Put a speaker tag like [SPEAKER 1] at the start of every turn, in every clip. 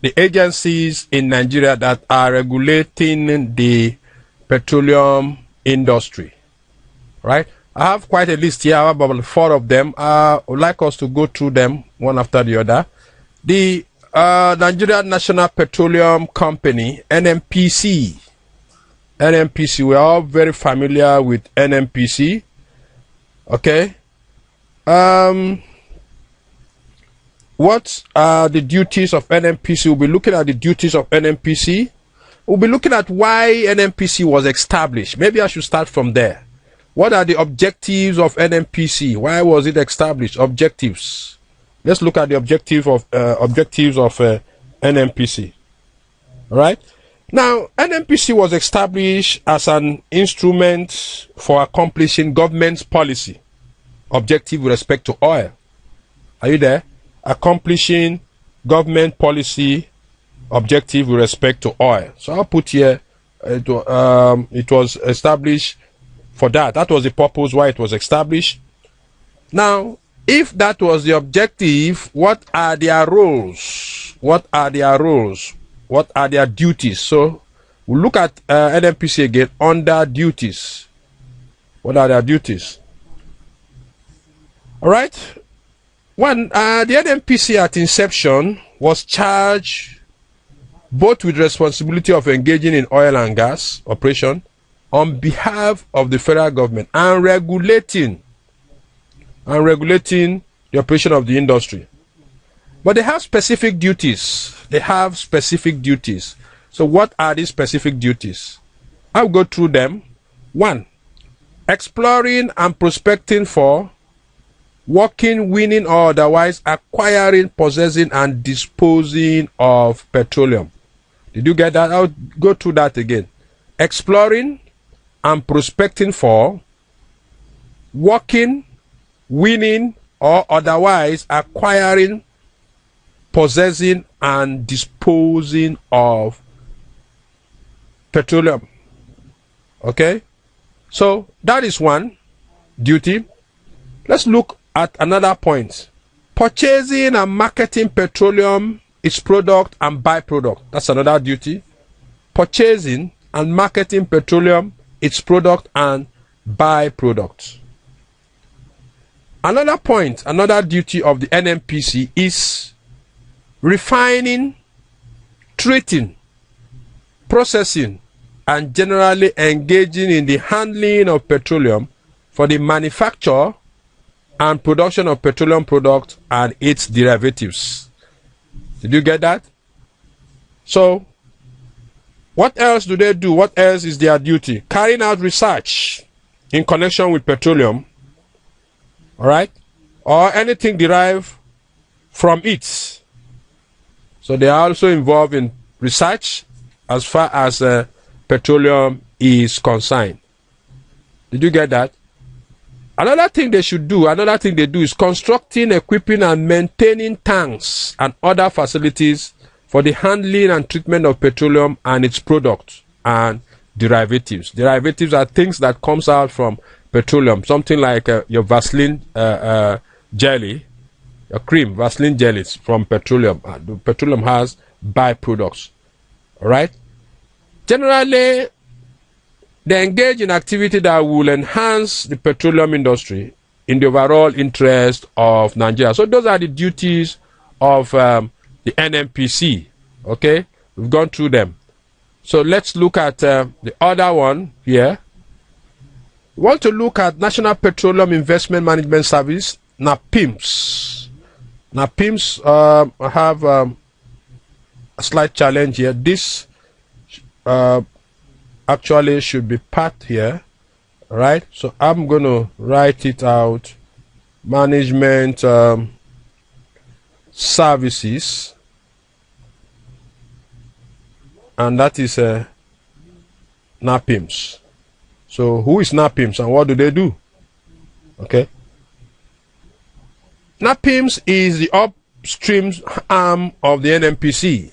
[SPEAKER 1] the agencies in Nigeria that are regulating the petroleum industry, right? I have quite a list here, about 4 of them. I would like us to go through them one after the other. The Nigeria National Petroleum Company, NNPC. NNPC, we are all very familiar with NNPC. Okay. What are the duties of NNPC? We'll be looking at the duties of NNPC. We'll be looking at why NNPC was established. Maybe I should start from there. What are the objectives of NNPC? Why was it established? Objectives. Let's look at the objectives of NNPC. All right. Now, NNPC was established as an instrument for accomplishing government's policy objective with respect to oil. Are you there? Accomplishing government policy objective with respect to oil. So I'll put here it was established for that. That was the purpose why it was established. Now, if that was the objective, what are their roles? What are their roles? What are their duties? So we'll look at NNPC again under duties. What are their duties? All right. One, the NNPC at inception was charged both with responsibility of engaging in oil and gas operation on behalf of the federal government and regulating the operation of the industry. But they have specific duties. They have specific duties. So what are these specific duties? I'll go through them. 1. Exploring and prospecting for, working, winning, or otherwise acquiring, possessing, and disposing of petroleum. Did you get that? I'll go through that again. Exploring and prospecting for, working, winning, or otherwise acquiring, possessing, and disposing of petroleum. Okay? So that is one duty. Let's look at another point. Purchasing and marketing petroleum, its product and byproduct. That's another duty. Purchasing and marketing petroleum, its product and byproduct. Another point, another duty of the NNPC is refining, treating, processing, and generally engaging in the handling of petroleum for the manufacture and production of petroleum products and its derivatives. Did you get that? So, what else do they do? What else is their duty? Carrying out research in connection with petroleum, all right, or anything derived from it. So they are also involved in research as far as petroleum is concerned. Did you get that? Another thing they should do, another thing they do is constructing, equipping, and maintaining tanks and other facilities for the handling and treatment of petroleum and its products and derivatives. Derivatives are things that comes out from petroleum, something like your Vaseline jelly, your cream, Vaseline jellies from petroleum. The petroleum has byproducts. All right. Generally, they engage in activity that will enhance the petroleum industry in the overall interest of Nigeria. So those are the duties of the NNPC. Okay, we've gone through them. So let's look at the other one here. We want to look at National Petroleum Investment Management Service, NAPIMS. NAPIMS have a slight challenge here. This actually should be part here, right? So I'm going to write it out. Management Services, and that is NAPIMS. So who is NAPIMS and what do they do? Okay. NAPIMS is the upstream arm of the NNPC.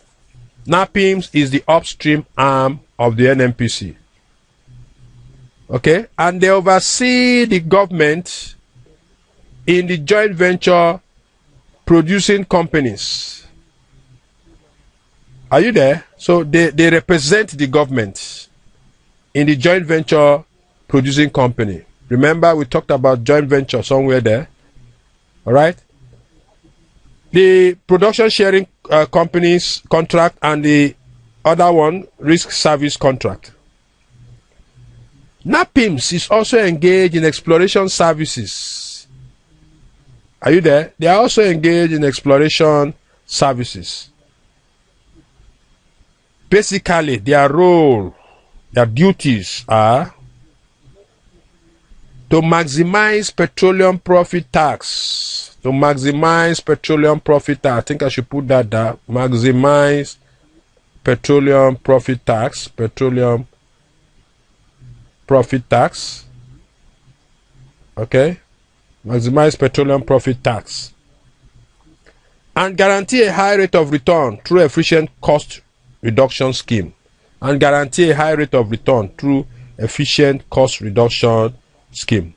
[SPEAKER 1] NAPIMS is the upstream arm of the NNPC. Okay, and they oversee the government in the joint venture producing companies. Are you there? So they represent the government in the joint venture producing company. Remember, we talked about joint venture somewhere there. All right. The production sharing companies contract and the other one, risk service contract. NAPIMS is also engaged in exploration services. Are you there? They are also engaged in exploration services. Basically, their role, their duties are to maximize petroleum profit tax. To maximize petroleum profit tax. I think I should put that there. Maximize petroleum profit tax. Petroleum profit tax. Okay. Maximize petroleum profit tax. And guarantee a high rate of return through efficient cost reduction scheme. And guarantee a high rate of return through efficient cost reduction scheme.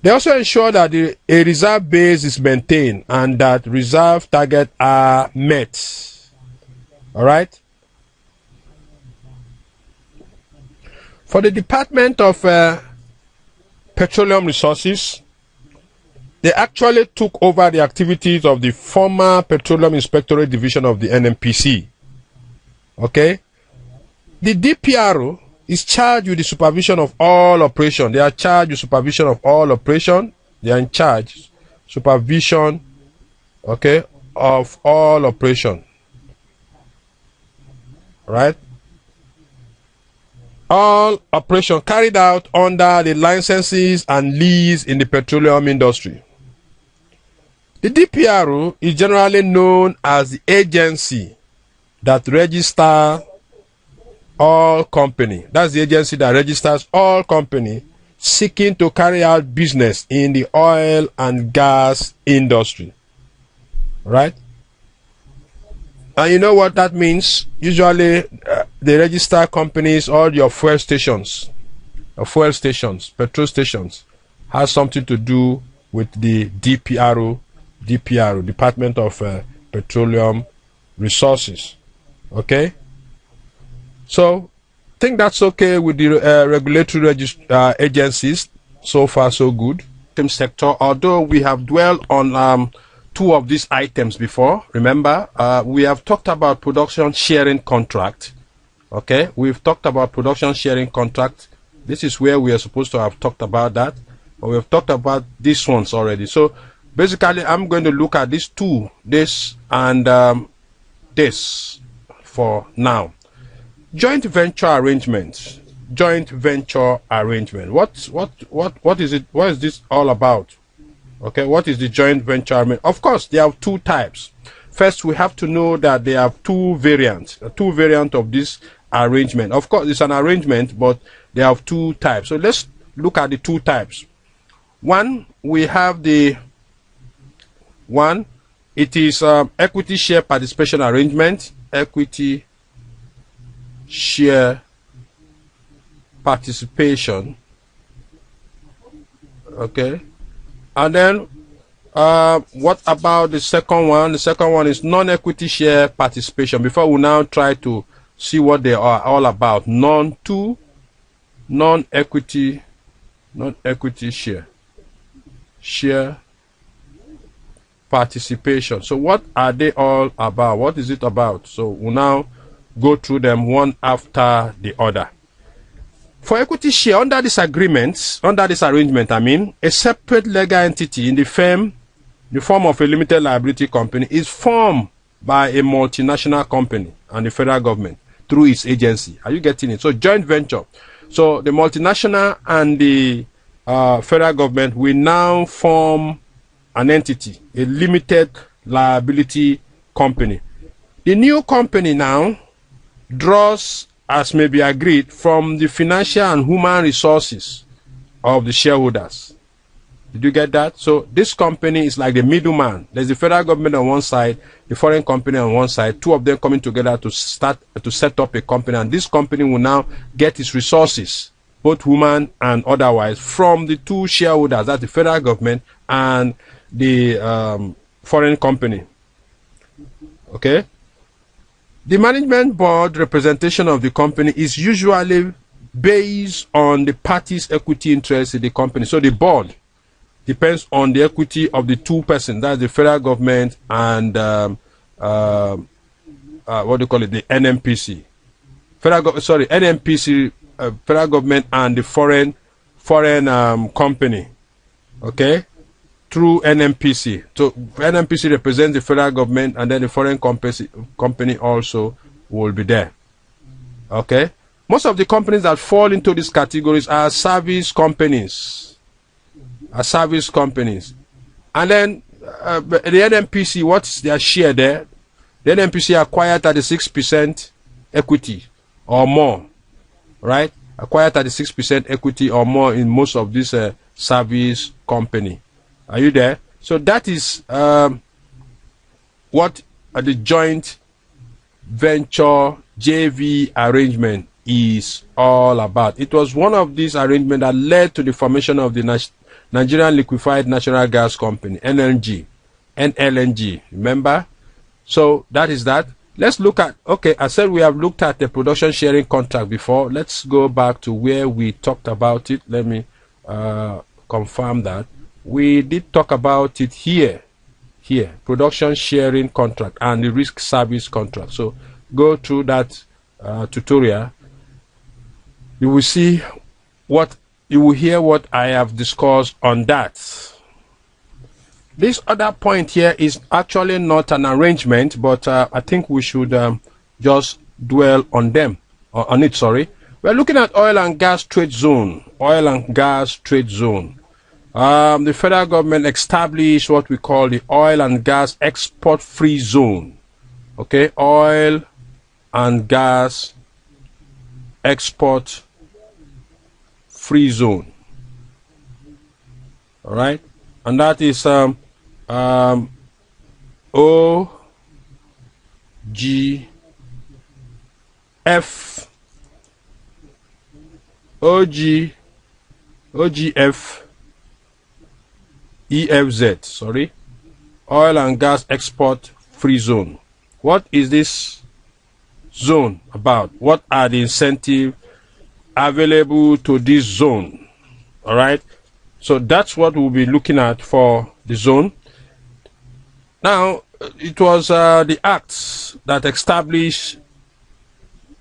[SPEAKER 1] They also ensure that a reserve base is maintained and that reserve targets are met. All right. For the Department of Petroleum Resources, they actually took over the activities of the former Petroleum Inspectorate Division of the NNPC. Okay. The DPRO is charged with the supervision of all operation. They are charged with supervision of all operation. They are in charge supervision, okay, of all operation. Right? All operation carried out under the licenses and lease in the petroleum industry. The DPRO is generally known as the agency that registers all company. That's the agency that registers all company seeking to carry out business in the oil and gas industry. Right? And you know what that means? Usually they register companies, all your fuel stations, petrol stations, has something to do with the DPRO, Department of Petroleum Resources. Okay? So, I think that's okay with the regulatory agencies. So far, so good. Sector, although we have dwelled on two of these items before, remember, we have talked about production sharing contract. Okay, we've talked about production sharing contract. This is where we are supposed to have talked about that, but we have talked about these ones already. So, basically, I'm going to look at these two, this and this for now. Joint venture arrangement. Joint venture arrangement. What is it? What is this all about? Okay, what is the joint venture arrangement? Of course, there are two types. First, we have to know that there are two variants of this arrangement. Of course, it's an arrangement, but they have two types. So let's look at the two types. One, we have the one. It is equity share participation arrangement. Equity share participation. Okay, and then what about the second one? The second one is non-equity share participation. Before we now try to see what they are all about. Non-equity share participation. So what are they all about? What is it about? So we'll now go through them one after the other. For equity share, under this arrangement, I mean, a separate legal entity in the form of a limited liability company is formed by a multinational company and the federal government through its agency. Are you getting it? So joint venture. So the multinational and the federal government will now form an entity, a limited liability company. The new company now draws, as may be agreed, from the financial and human resources of the shareholders. Did you get that? So this company is like the middleman. There's the federal government on one side, the foreign company on one side, two of them coming together to set up a company, and this company will now get its resources, both human and otherwise, from the two shareholders, that's the federal government and the foreign company. Okay? The management board representation of the company is usually based on the party's equity interest in the company. So the board depends on the equity of the two persons, that's the federal government and what do you call it, the NNPC. NNPC, federal government and the foreign company, okay, through NNPC. So NNPC represents the federal government, and then the foreign company also will be there, okay. Most of the companies that fall into these categories are service companies, and then the NNPC, what's their share there? The NNPC acquired 36% equity or more, right? Acquire 36% equity or more in most of these service company. Are you there? So that is what the joint venture JV arrangement is all about. It was one of these arrangements that led to the formation of the Nigerian Liquefied Natural Gas Company, NLNG. Remember? So that is that. Let's look at, okay, I said we have looked at the production sharing contract before. Let's go back to where we talked about it. Let me confirm that. We did talk about it here, production sharing contract and the risk service contract. So go through that tutorial. You will see what, you will hear what I have discussed on that. This other point here is actually not an arrangement, but I think we should just dwell on them, on it, sorry. We're looking at oil and gas trade zone. The federal government established what we call the oil and gas export free zone. Okay, oil and gas export free zone. All right, and that is EFZ, sorry, oil and gas export free zone. What is this zone about? What are the incentives available to this zone? All right, so that's what we'll be looking at for the zone. Now, it was the acts that established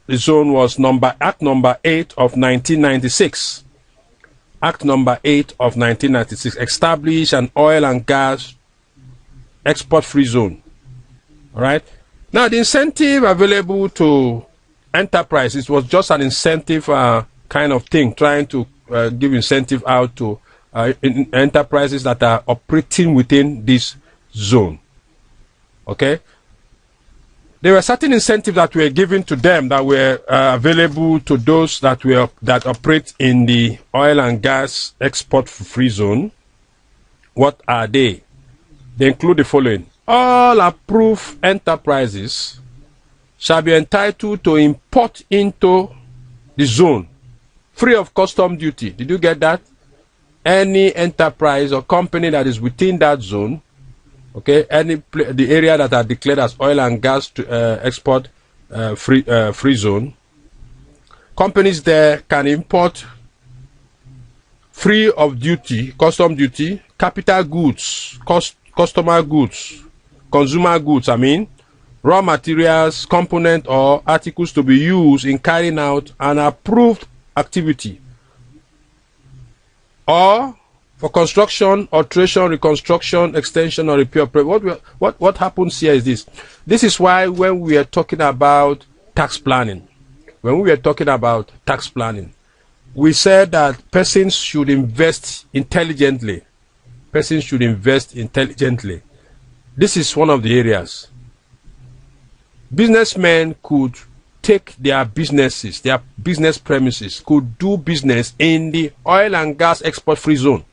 [SPEAKER 1] the zone was Act number 8 of 1996. Act number 8 of 1996 established an oil and gas export free zone. All right. Now, the incentive available to enterprises was just an incentive kind of thing, trying to give incentive out to enterprises that are operating within this zone. Okay. There were certain incentives that were given to them that were available to those that operate in the oil and gas export free zone. What are they? They include the following: all approved enterprises shall be entitled to import into the zone free of custom duty. Did you get that? Any enterprise or company that is within that zone, okay, the area that are declared as oil and gas export free zone, companies there can import free of duty, custom duty, capital goods, customer goods, consumer goods, raw materials, component or articles to be used in carrying out an approved activity, or for construction, alteration, reconstruction, extension, or repair. What happens here is this. This is why when we are talking about tax planning, we said that persons should invest intelligently. This is one of the areas. Businessmen could take their businesses, their business premises, could do business in the oil and gas export free zone,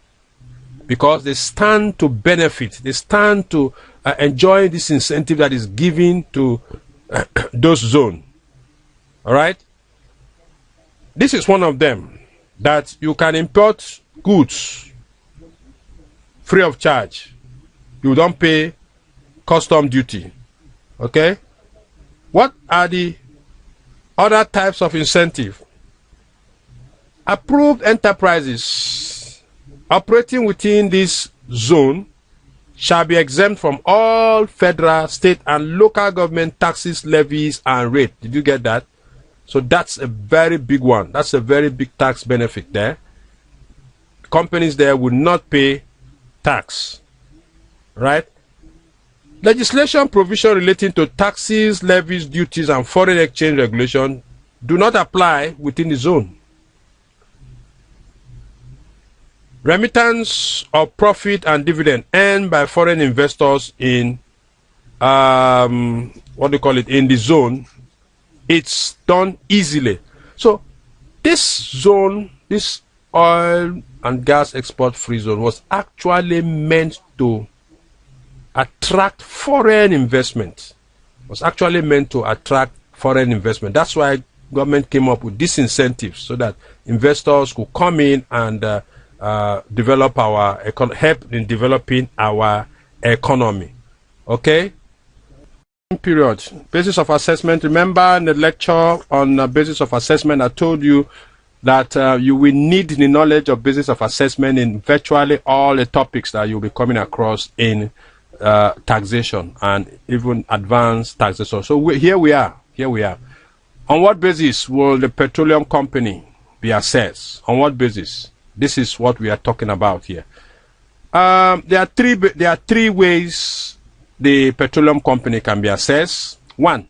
[SPEAKER 1] because they stand to benefit, they stand to enjoy this incentive that is given to those zones. All right, this is one of them, that you can import goods free of charge. You don't pay custom duty. Okay, What are the other types of incentive? Approved enterprises operating within this zone shall be exempt from all federal, state, and local government taxes, levies, and rate. Did you get that? So that's a very big one. That's a very big tax benefit there. Companies there will not pay tax, right? Legislation provision relating to taxes, levies, duties, and foreign exchange regulation do not apply within the zone. Remittance of profit and dividend earned by foreign investors in in the zone, it's done easily. So this zone, this oil and gas export free zone, was actually meant to attract foreign investment. Was actually meant to attract foreign investment. That's why government came up with these incentives, so that investors could come in and develop help in developing our economy. Okay. Period. Basis of assessment. Remember in the lecture on basis of assessment, I told you that you will need the knowledge of basis of assessment in virtually all the topics that you'll be coming across in taxation and even advanced taxation. So here we are. On what basis will the petroleum company be assessed? On what basis? This is what we are talking about here. There are three ways the petroleum company can be assessed. One,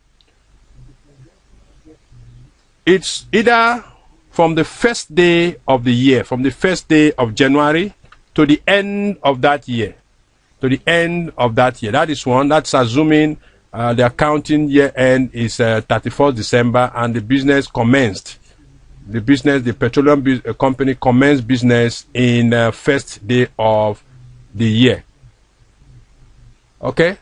[SPEAKER 1] it's either from the first day of the year, from the first day of January to the end of that year. To the end of that year. That is one. That's assuming the accounting year end is 31st December and the business commenced. The petroleum company commenced business in first day of the year. Okay.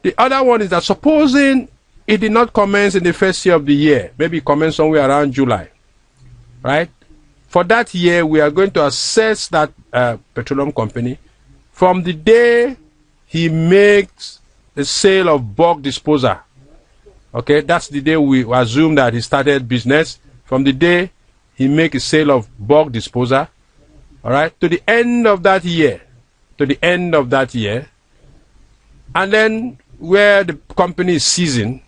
[SPEAKER 1] The other one is that supposing it did not commence in the first year of the year, maybe it commenced somewhere around July, right? For that year, we are going to assess that petroleum company from the day he makes the sale of bulk disposal. Okay, that's the day we assume that he started business. From the day he make a sale of bulk disposal, all right, to the end of that year, and then where the company is seizing,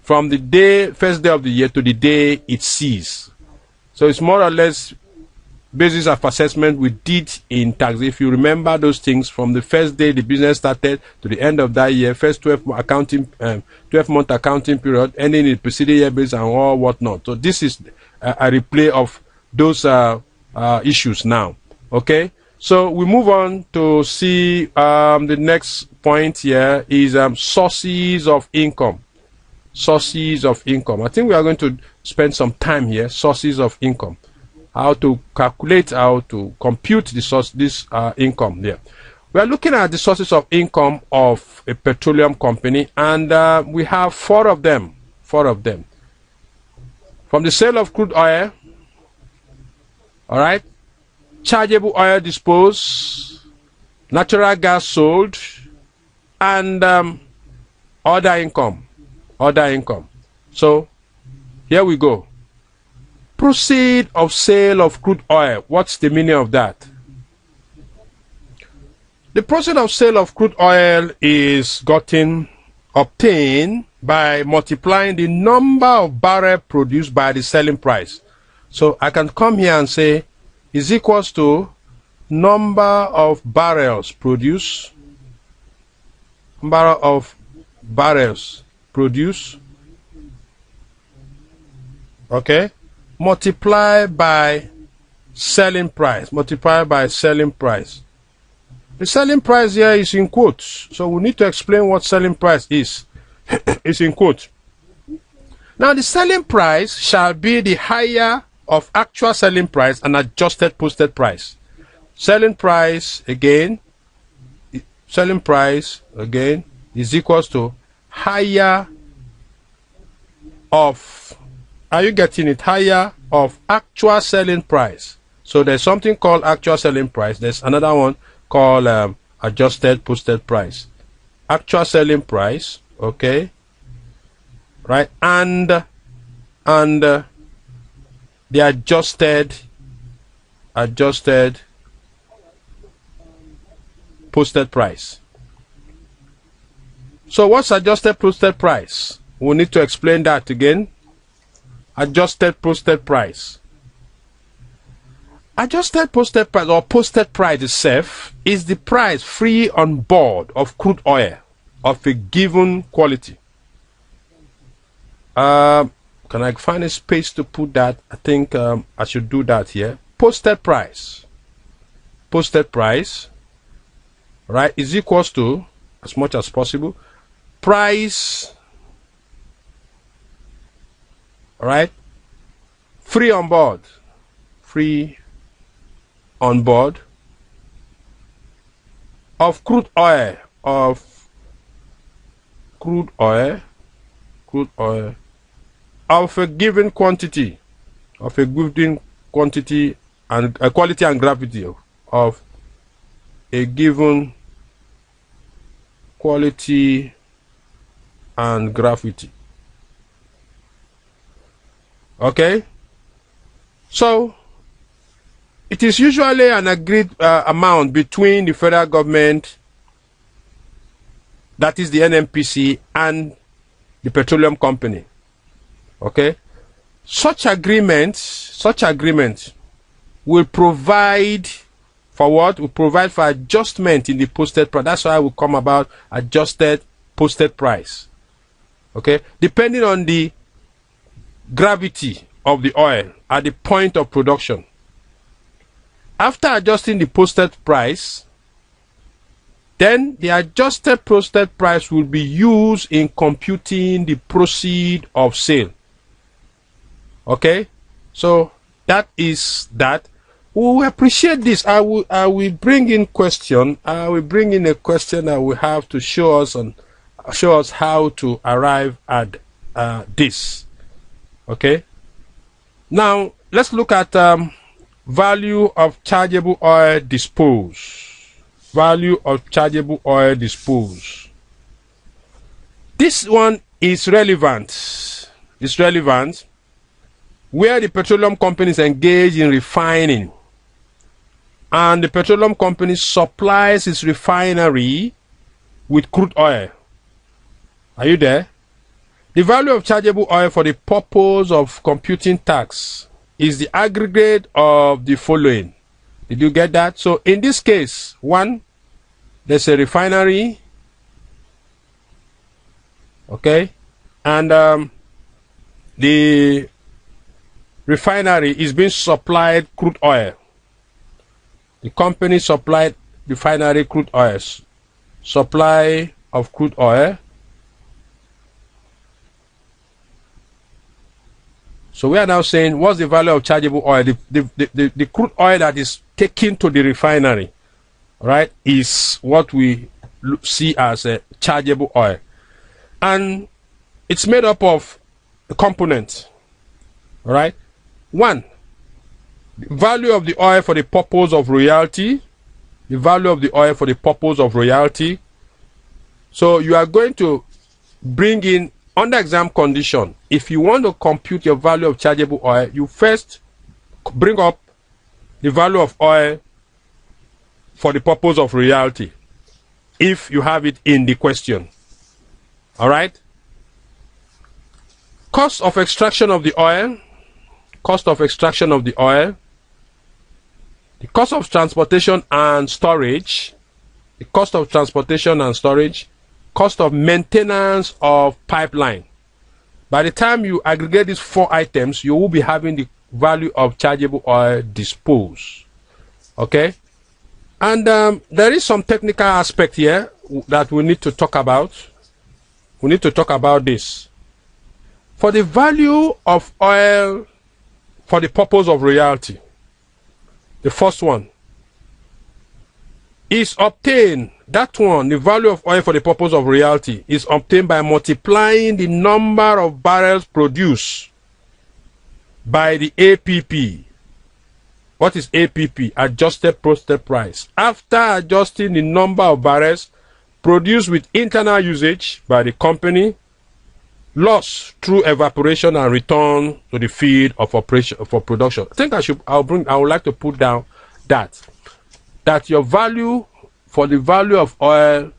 [SPEAKER 1] from the first day of the year to the day it ceases. So it's more or less basis of assessment we did in tax. If you remember those things, from the first day the business started to the end of that year, first 12-month accounting period, ending in the preceding year based and all whatnot. So this is a replay of those issues now. Okay, so we move on to see the next point here is sources of income. Sources of income. I think we are going to spend some time here. Sources of income. How to calculate, how to compute this income there. We are looking at the sources of income of a petroleum company, and we have four of them. From the sale of crude oil, all right, chargeable oil disposed, natural gas sold, and other income. So here we go. Proceed of sale of crude oil. What's the meaning of that? The proceed of sale of crude oil is obtained by multiplying the number of barrels produced by the selling price. So I can come here and say is equals to number of barrels produced, okay, multiply by selling price. The selling price here is in quotes, so we need to explain what selling price is. It's in quotes. Now the selling price shall be the higher of actual selling price and adjusted posted price. Selling price again is equals to higher of, are you getting it? Higher of actual selling price. So there's something called actual selling price. There's another one called adjusted posted price. Actual selling price, okay, right? And the adjusted posted price. So what's adjusted posted price? We need to explain that again. Adjusted posted price. Adjusted posted price, or posted price itself, is the price free on board of crude oil of a given quality. Can I find a space to put that? I think I should do that here. Posted price. Posted price, right, is equals to, as much as possible, price, right, free on board of crude oil of a given quantity, and quality and gravity of a given quality and gravity. Okay, so it is usually an agreed amount between the federal government, that is the NNPC, and the petroleum company. Okay, such agreements will provide for what? Will provide for adjustment in the posted price. That's why we come about adjusted posted price. Okay, depending on the gravity of the oil at the point of production. After adjusting the posted price, then the adjusted posted price will be used in computing the proceeds of sale. Okay, so that is that. We will appreciate this. I will bring in question. I will bring in a question that we have to show us how to arrive at this. Okay. Now let's look at value of chargeable oil disposed. Value of chargeable oil disposed. This one is relevant. It's relevant where the petroleum companies engage in refining, and the petroleum company supplies its refinery with crude oil. Are you there? The value of chargeable oil for the purpose of computing tax is the aggregate of the following. Did you get that? So in this case, one, there's a refinery, okay, and the refinery is being supplied crude oil. The company supplied refinery crude oils. Supply of crude oil. So we are now saying, what's the value of chargeable oil? The crude oil that is taken to the refinery, right, is what we see as a chargeable oil. And it's made up of a component, right? One, the value of the oil for the purpose of royalty. The value of the oil for the purpose of royalty. So you are going to bring in, under exam condition, if you want to compute your value of chargeable oil, you first bring up the value of oil for the purpose of royalty, if you have it in the question. All right. Cost of extraction of the oil. Cost of extraction of the oil. The cost of transportation and storage. The cost of transportation and storage. Cost of maintenance of pipeline. By the time you aggregate these four items, you will be having the value of chargeable oil disposed. Okay? And there is some technical aspect here that we need to talk about. We need to talk about this. For the value of oil for the purpose of royalty, the first one is obtained. That one, the value of oil for the purpose of royalty, is obtained by multiplying the number of barrels produced by the APP. What is APP? Adjusted posted price. After adjusting the number of barrels produced with internal usage by the company loss through evaporation and return to the field of operation for production. I think I would like to put down that your value for the value of oil,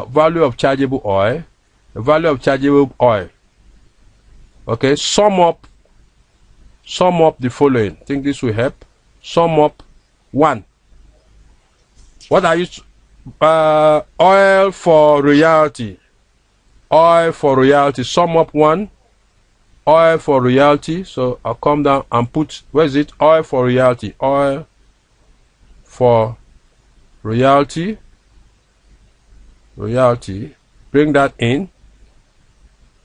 [SPEAKER 1] value of chargeable oil, the value of chargeable oil. Okay, sum up the following. I think this will help. Sum up 1. What are you? Oil for royalty. Oil for royalty. Sum up 1. Oil for royalty. So I'll come down and put, where is it? Oil for royalty. Oil for royalty. Royalty. Bring that in.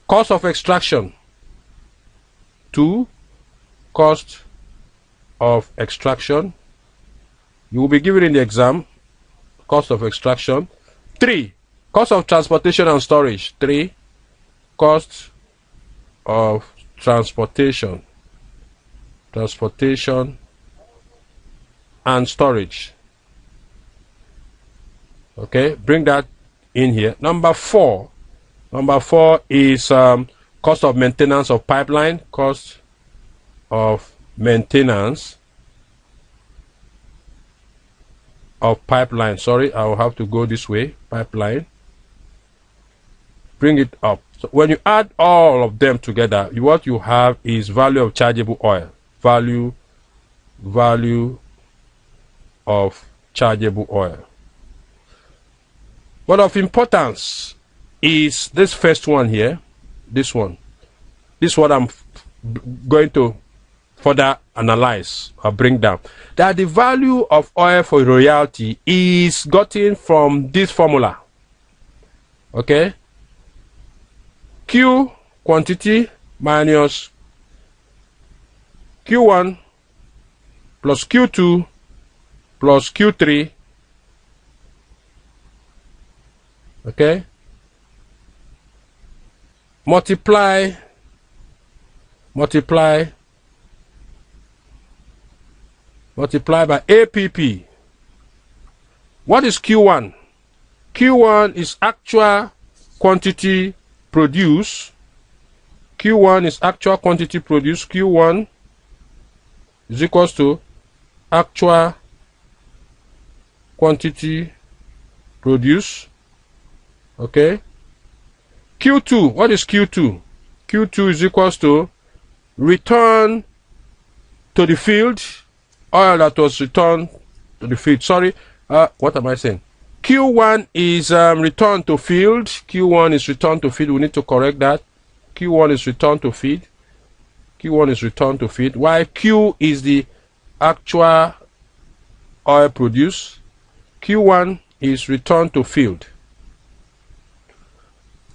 [SPEAKER 1] Cost of extraction. 2. Cost of extraction. You will be given in the exam. Cost of extraction. 3. Cost of transportation and storage. 3. Cost of transportation. Transportation and storage. Okay, bring that in here. Number 4. Number 4 is cost of maintenance of pipeline. Cost of maintenance of pipeline. Sorry, I will have to go this way. Pipeline. Bring it up. So when you add all of them together, what you have is value of chargeable oil. Value of chargeable oil. What of importance is this first one here. This one. This is what I'm going to further analyze or bring down. That the value of oil for royalty is gotten from this formula. Okay? Q quantity minus Q1 plus Q2 plus Q3. Okay? Multiply by APP. What is Q1? Q1 is actual quantity produced. Q1 is actual quantity produced. Q1 is equals to actual quantity produced. Okay. Q2, what is Q2? Q2 is equals to return to the field, oil that was returned to the field. Sorry, what am I saying? Q1 is return to field. Q1 is return to field. We need to correct that. Q1 is return to feed. Q1 is return to feed. While Q is the actual oil produced. Q1 is return to field.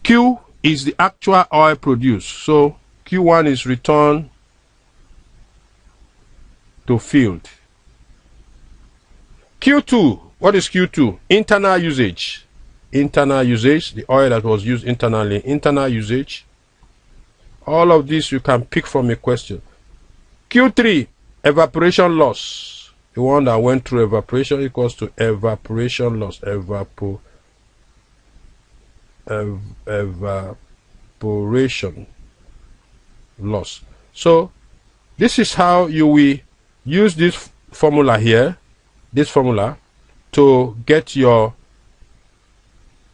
[SPEAKER 1] Q is the actual oil produced. So Q1 is return to field. Q2, what is Q2? Internal usage. Internal usage, the oil that was used internally. Internal usage. All of this you can pick from a question. Q3, evaporation loss. The one that went through evaporation equals to evaporation loss. Evaporation loss. So this is how you will use this formula here, this formula, to get your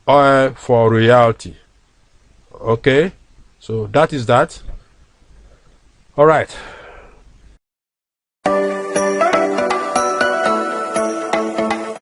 [SPEAKER 1] oil for royalty. Okay, so that is that. All right.